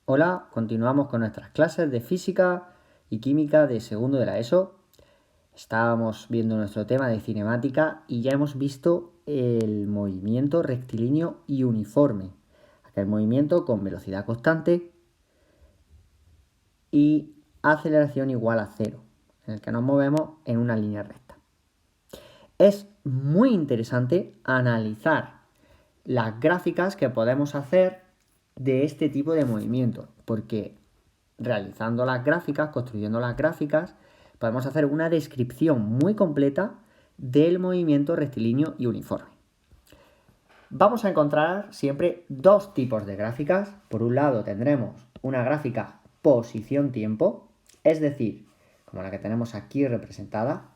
Hola, continuamos con nuestras clases de física y química de segundo de la ESO. Estábamos viendo nuestro tema de cinemática y ya hemos visto el movimiento rectilíneo y uniforme. Aquel movimiento con velocidad constante y aceleración igual a 0, en el que nos movemos en una línea recta. Es muy interesante analizar las gráficas que podemos hacer de este tipo de movimiento, porque realizando las gráficas, construyendo las gráficas, podemos hacer una descripción muy completa del movimiento rectilíneo y uniforme. Vamos a encontrar siempre dos tipos de gráficas. Por un lado tendremos una gráfica posición-tiempo, es decir, como la que tenemos aquí representada,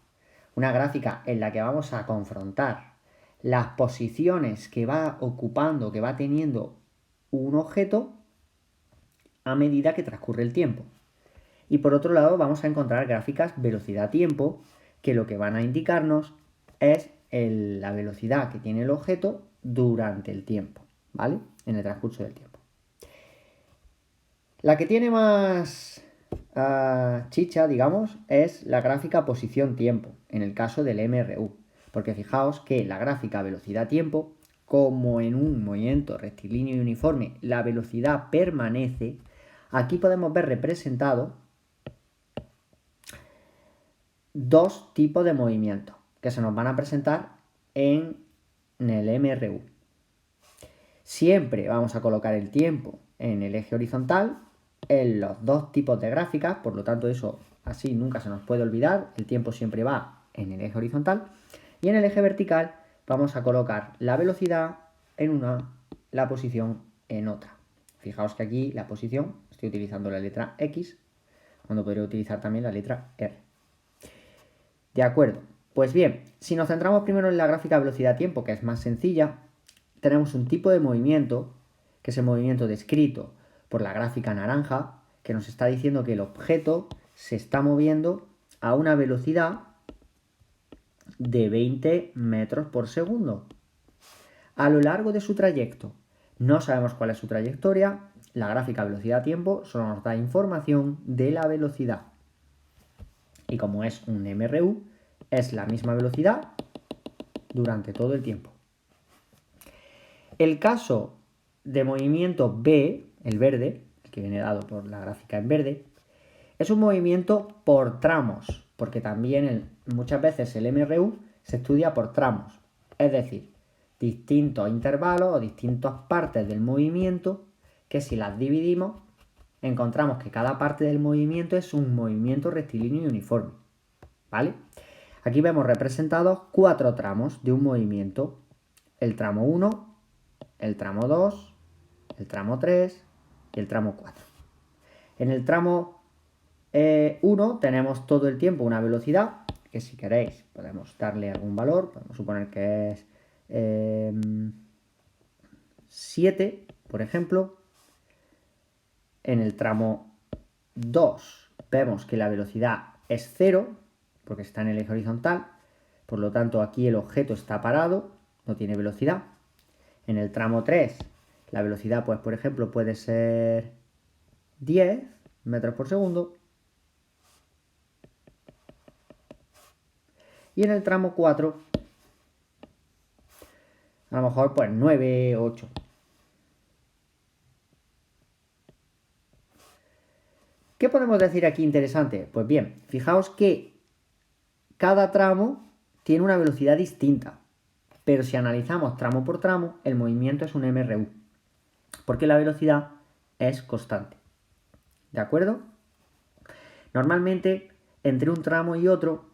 una gráfica en la que vamos a confrontar las posiciones que va ocupando, que va teniendo un objeto a medida que transcurre el tiempo. Y por otro lado vamos a encontrar gráficas velocidad-tiempo, que lo que van a indicarnos es la velocidad que tiene el objeto durante el tiempo, ¿vale? En el transcurso del tiempo. La que tiene más chicha, digamos, es la gráfica posición-tiempo, en el caso del MRU. Porque fijaos que la gráfica velocidad-tiempo, como en un movimiento rectilíneo y uniforme, la velocidad permanece, aquí podemos ver representado dos tipos de movimientos que se nos van a presentar en el MRU. Siempre vamos a colocar el tiempo en el eje horizontal, en los dos tipos de gráficas, por lo tanto eso así nunca se nos puede olvidar, el tiempo siempre va en el eje horizontal, y en el eje vertical vamos a colocar la velocidad en una, la posición en otra. Fijaos que aquí la posición, estoy utilizando la letra X, cuando podría utilizar también la letra R. De acuerdo, pues bien, si nos centramos primero en la gráfica velocidad-tiempo, que es más sencilla, tenemos un tipo de movimiento, que es el movimiento descrito por la gráfica naranja, que nos está diciendo que el objeto se está moviendo a una velocidad de 20 metros por segundo a lo largo de su trayecto. No sabemos cuál es su trayectoria, la gráfica velocidad-tiempo solo nos da información de la velocidad. Y como es un MRU, es la misma velocidad durante todo el tiempo. El caso de movimiento B, el verde, el que viene dado por la gráfica en verde, es un movimiento por tramos, porque también muchas veces el MRU se estudia por tramos, es decir, distintos intervalos o distintas partes del movimiento que si las dividimos encontramos que cada parte del movimiento es un movimiento rectilíneo y uniforme, ¿vale? Aquí vemos representados 4 tramos de un movimiento: el tramo 1, el tramo 2, el tramo 3 y el tramo 4. En el tramo 1 tenemos todo el tiempo una velocidad, que si queréis podemos darle algún valor, podemos suponer que es 7, por ejemplo. En el tramo 2 vemos que la velocidad es 0, porque está en el eje horizontal, por lo tanto aquí el objeto está parado, no tiene velocidad. En el tramo 3 la velocidad, pues por ejemplo, puede ser 10 metros por segundo. Y en el tramo 4, a lo mejor pues 9, 8. ¿Qué podemos decir aquí interesante? Pues bien, fijaos que cada tramo tiene una velocidad distinta. Pero si analizamos tramo por tramo, el movimiento es un MRU, porque la velocidad es constante. ¿De acuerdo? Normalmente, entre un tramo y otro,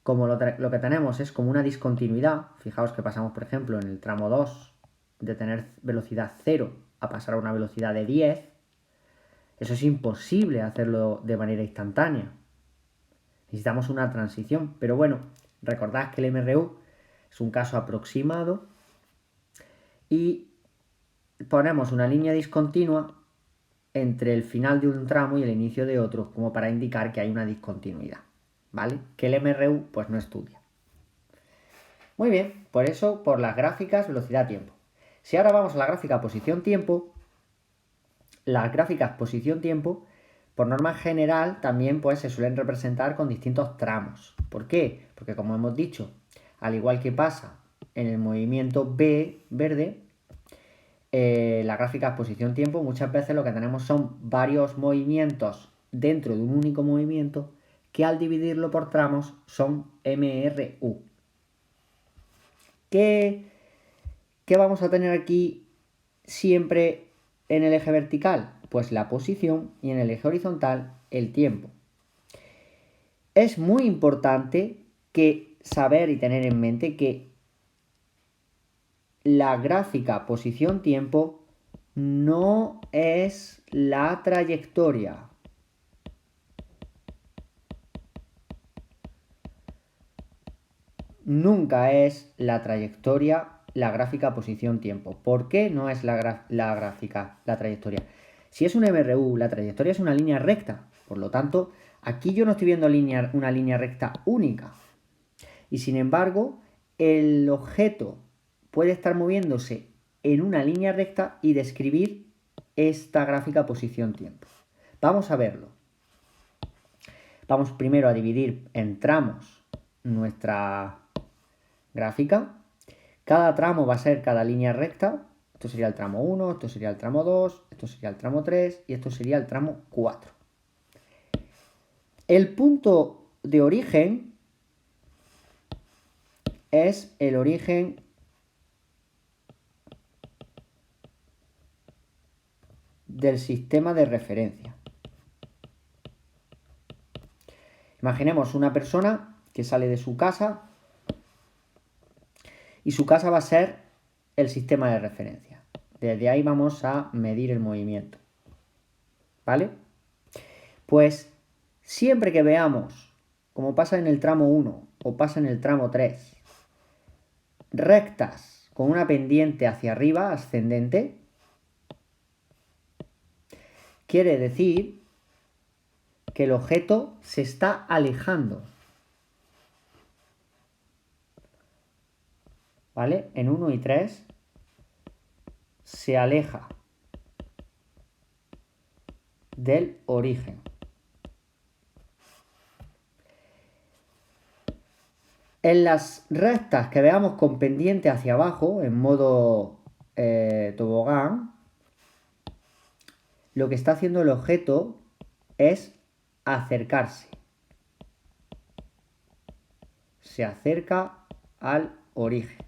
como lo que tenemos es como una discontinuidad, fijaos que pasamos, por ejemplo, en el tramo 2 de tener velocidad 0 a pasar a una velocidad de 10, eso es imposible hacerlo de manera instantánea. Necesitamos una transición, pero bueno, recordad que el MRU es un caso aproximado y ponemos una línea discontinua entre el final de un tramo y el inicio de otro, como para indicar que hay una discontinuidad, ¿vale? Que el MRU pues no estudia. Muy bien, por eso por las gráficas velocidad-tiempo. Si ahora vamos a la gráfica posición-tiempo, las gráficas posición-tiempo, por norma general, también pues, se suelen representar con distintos tramos. ¿Por qué? Porque como hemos dicho, al igual que pasa en el movimiento B verde, la gráfica posición-tiempo, muchas veces lo que tenemos son varios movimientos dentro de un único movimiento que al dividirlo por tramos son MRU. ¿Qué vamos a tener aquí siempre en el eje vertical? Pues la posición, y en el eje horizontal el tiempo. Es muy importante saber y tener en mente que la gráfica posición-tiempo no es la trayectoria. Nunca es la trayectoria la gráfica posición-tiempo. ¿Por qué no es la gráfica la trayectoria? Si es un MRU, la trayectoria es una línea recta. Por lo tanto, aquí yo no estoy viendo una línea recta única. Y sin embargo, el objeto puede estar moviéndose en una línea recta y describir esta gráfica posición-tiempo. Vamos a verlo. Vamos primero a dividir en tramos nuestra gráfica. Cada tramo va a ser cada línea recta. Esto sería el tramo 1, esto sería el tramo 2, esto sería el tramo 3 y esto sería el tramo 4. El punto de origen es el origen del sistema de referencia. Imaginemos una persona que sale de su casa y su casa va a ser el sistema de referencia. Desde ahí vamos a medir el movimiento. ¿Vale? Pues siempre que veamos, como pasa en el tramo 1 o pasa en el tramo 3, rectas con una pendiente hacia arriba, ascendente, quiere decir que el objeto se está alejando. ¿Vale? En 1 y 3 se aleja del origen. En las rectas que veamos con pendiente hacia abajo, en modo tobogán, lo que está haciendo el objeto es acercarse. Se acerca al origen.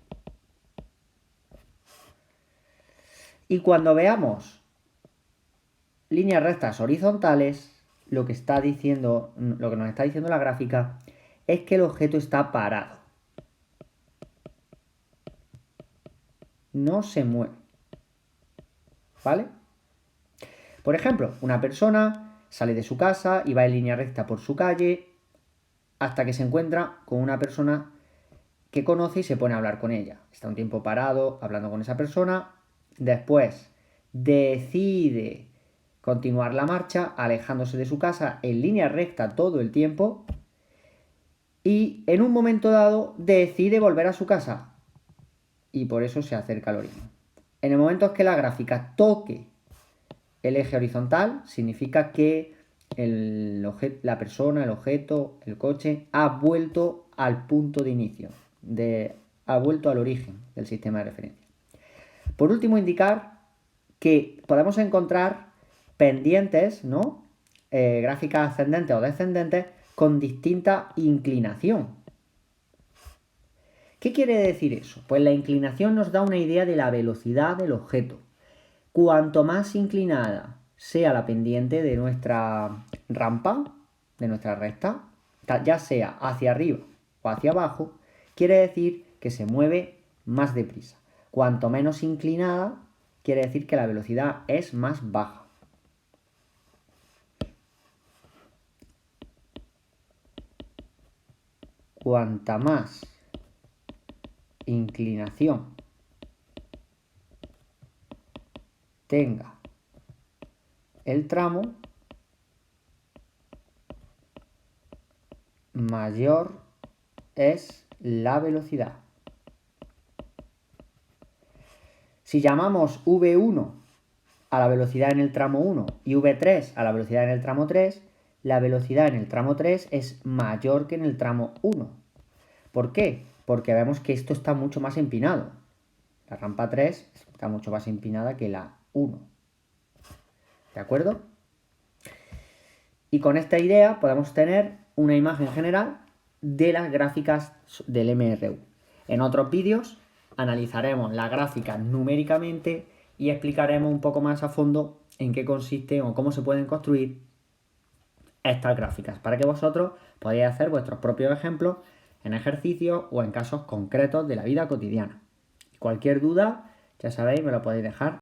Y cuando veamos líneas rectas horizontales, lo que nos está diciendo la gráfica es que el objeto está parado. No se mueve. ¿Vale? Por ejemplo, una persona sale de su casa y va en línea recta por su calle hasta que se encuentra con una persona que conoce y se pone a hablar con ella. Está un tiempo parado hablando con esa persona. Después decide continuar la marcha alejándose de su casa en línea recta todo el tiempo y en un momento dado decide volver a su casa y por eso se acerca al origen. En el momento en que la gráfica toque el eje horizontal, significa que la persona, el objeto, el coche ha vuelto al punto de inicio, ha vuelto al origen del sistema de referencia. Por último, indicar que podemos encontrar pendientes, ¿no? Gráficas ascendentes o descendentes con distinta inclinación. ¿Qué quiere decir eso? Pues la inclinación nos da una idea de la velocidad del objeto. Cuanto más inclinada sea la pendiente de nuestra rampa, de nuestra recta, ya sea hacia arriba o hacia abajo, quiere decir que se mueve más deprisa. Cuanto menos inclinada, quiere decir que la velocidad es más baja. Cuanta más inclinación tenga el tramo, mayor es la velocidad. Si llamamos V1 a la velocidad en el tramo 1 y V3 a la velocidad en el tramo 3, la velocidad en el tramo 3 es mayor que en el tramo 1. ¿Por qué? Porque vemos que esto está mucho más empinado. La rampa 3 está mucho más empinada que la 1. ¿De acuerdo? Y con esta idea podemos tener una imagen general de las gráficas del MRU. En otros vídeos analizaremos las gráficas numéricamente y explicaremos un poco más a fondo en qué consisten o cómo se pueden construir estas gráficas para que vosotros podáis hacer vuestros propios ejemplos en ejercicios o en casos concretos de la vida cotidiana. Cualquier duda, ya sabéis, me lo podéis dejar